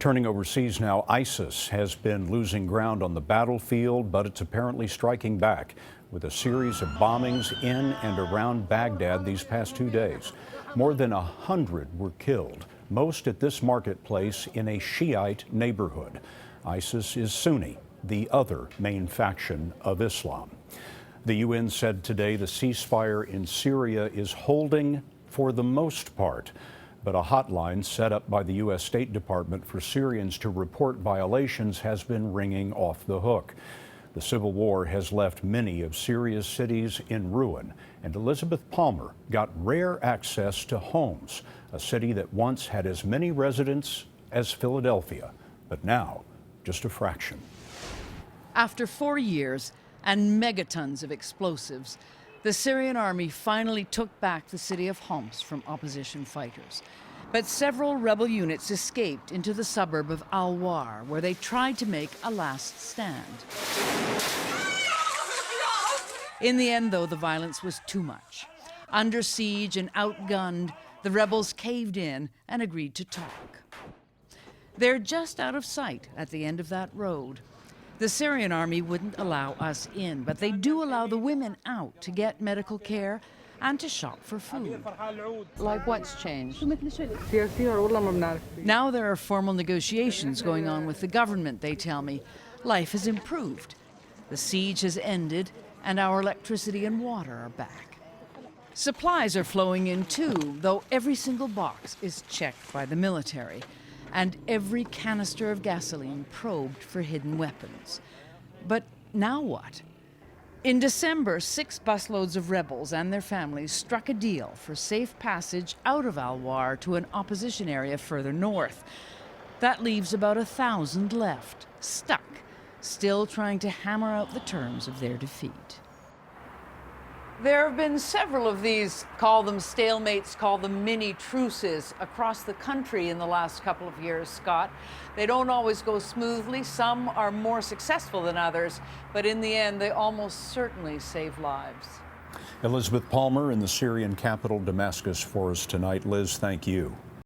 Turning overseas now, ISIS has been losing ground on the battlefield, but it's apparently striking back with a series of bombings in and around Baghdad these past 2 days. More than 100 were killed, most at this marketplace in a Shiite neighborhood. ISIS is Sunni, the other main faction of Islam. The UN said today the ceasefire in Syria is holding for the most part, but a hotline set up by the U.S. State Department for Syrians to report violations has been ringing off the hook. The civil war has left many of Syria's cities in ruin, and Elizabeth Palmer got rare access to Homs, a city that once had as many residents as Philadelphia, but now just a fraction. After 4 years and megatons of explosives, the Syrian army finally took back the city of Homs from opposition fighters. But several rebel units escaped into the suburb of Al-War, where they tried to make a last stand. In the end, though, the violence was too much. Under siege and outgunned, the rebels caved in and agreed to talk. They're just out of sight at the end of that road. The Syrian army wouldn't allow us in, but they do allow the women out to get medical care and to shop for food. Like what's changed? Now there are formal negotiations going on with the government, they tell me. Life has improved. The siege has ended, and our electricity and water are back. Supplies are flowing in too, though every single box is checked by the military, and every canister of gasoline probed for hidden weapons. But now what? In December, 6 busloads of rebels and their families struck a deal for safe passage out of Al-War to an opposition area further north. That leaves about 1,000 left, stuck, still trying to hammer out the terms of their defeat. There have been several of these, call them stalemates, call them mini truces, across the country in the last couple of years, Scott. They don't always go smoothly. Some are more successful than others, but in the end, they almost certainly save lives. Elizabeth Palmer in the Syrian capital, Damascus, for us tonight. Liz, thank you.